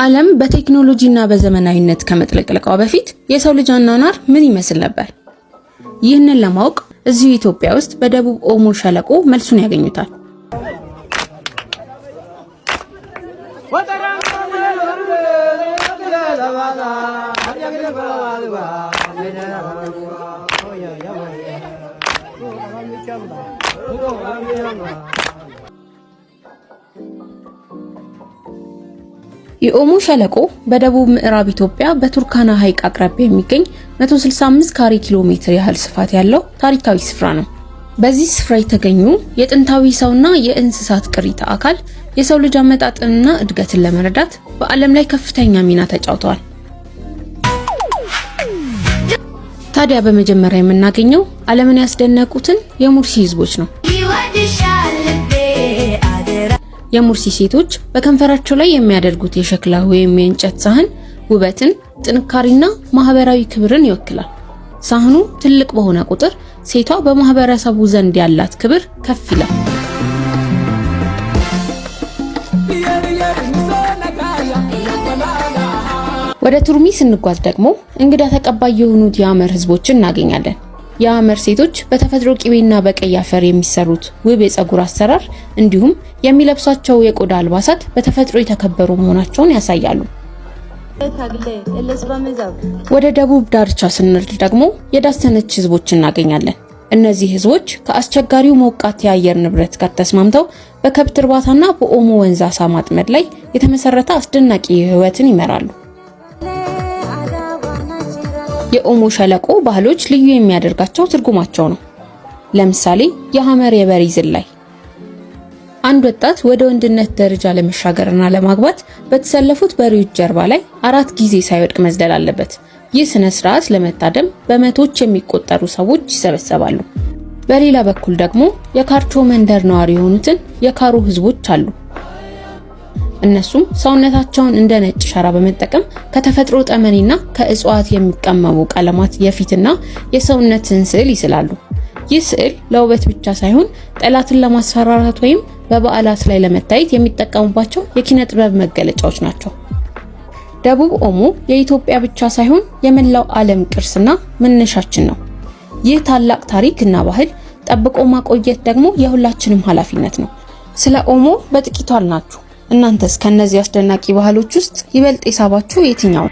ዓለም በቴክኖሎጂና በዘመናዊነት ከመጥለቅለቋ በፊት የሰው ልጅ አኗኗር ምን ይመስል ነበር? ይህንን ለማወቅ እዚሁ ኢትዮጵያ ውስጥ በደቡብ ኦሞ ሸለቆ መልሱን ያገኙታል። የኦሞ ሸለቆ በደቡብ ምዕራብ ኢትዮጵያ በቱርካና ሐይቅ አቅራቢያ የሚገኝ 165 ካሬ ኪሎ ሜትር ያህል ስፋት ያለው ታሪካዊ ስፍራ ነው። በዚህ ስፍራ የተገኙ የጥንታዊ ሰውና የእንስሳት ቅሪተ አካል የሰው ልጅ አመጣጥንና እድገትን ለመረዳት በዓለም ላይ ከፍተኛ ሚና ተጫውተዋል። ታዲያ በመጀመሪያ የምናገኘው ዓለምን ያስደነቁትን የሙርሲ ህዝቦች ነው። የሙርሲ ሴቶች በከንፈራቸው ላይ የሚያደርጉት የሸክላ ወይም የእንጨት ሳህን ውበትን፣ ጥንካሬና ማህበራዊ ክብርን ይወክላል። ሳህኑ ትልቅ በሆነ ቁጥር ሴቷ በማህበረሰቡ ዘንድ ያላት ክብር ከፍ ይላል። ወደ ቱርሚ ስንጓዝ ደግሞ እንግዳ ተቀባይ የሆኑት የአመር ህዝቦችን እናገኛለን። የአመር ሴቶች በተፈጥሮ ቂቤና በቀይ አፈር የሚሰሩት ውብ የፀጉር አሰራር እንዲሁም የሚለብሷቸው የቆዳ አልባሳት በተፈጥሮ የተከበሩ መሆናቸውን ያሳያሉ። ወደ ደቡብ ዳርቻ ስንርድ ደግሞ የዳሰነች ህዝቦችን እናገኛለን። እነዚህ ህዝቦች ከአስቸጋሪው ሞቃት የአየር ንብረት ጋር ተስማምተው በከብት እርባታና በኦሞ ወንዝ አሳ ማጥመድ ላይ የተመሰረተ አስደናቂ ህይወትን ይመራሉ። የኦሞ ሸለቆ ባህሎች ልዩ የሚያደርጋቸው ትርጉማቸው ነው። ለምሳሌ የሐመር የበሬ ዝላይ። አንድ ወጣት ወደ ወንድነት ደረጃ ለመሻገርና ለማግባት በተሰለፉት በሬዎች ጀርባ ላይ 4 ጊዜ ሳይወድቅ መዝለል አለበት። ይህ ስነ ስርዓት ለመታደም በመቶዎች የሚቆጠሩ ሰዎች ይሰበሰባሉ። በሌላ በኩል ደግሞ የካርቾ መንደር ነዋሪ የሆኑትን የካሩ ህዝቦች አሉ። እነሱም ሰውነታቸውን እንደ ነጭ ሸራ በመጠቀም ከተፈጥሮ ጠመኔና ከእጽዋት የሚቀመሙ ቀለማት የፊትና የሰውነትን ስዕል ይስላሉ። ይህ ስዕል ለውበት ብቻ ሳይሆን ጠላትን ለማስፈራራት ወይም በበዓላት ላይ ለመታየት የሚጠቀሙባቸው የኪነ ጥበብ መገለጫዎች ናቸው። ደቡብ ኦሞ የኢትዮጵያ ብቻ ሳይሆን የመላው ዓለም ቅርስና መነሻችን ነው። ይህ ታላቅ ታሪክና ባህል ጠብቆ ማቆየት ደግሞ የሁላችንም ኃላፊነት ነው። ስለ ኦሞ በጥቂቱ አልናችሁ። እናንተስ ከነዚህ አስደናቂ ባህሎች ውስጥ ይበልጥ የሳባችሁ የትኛው?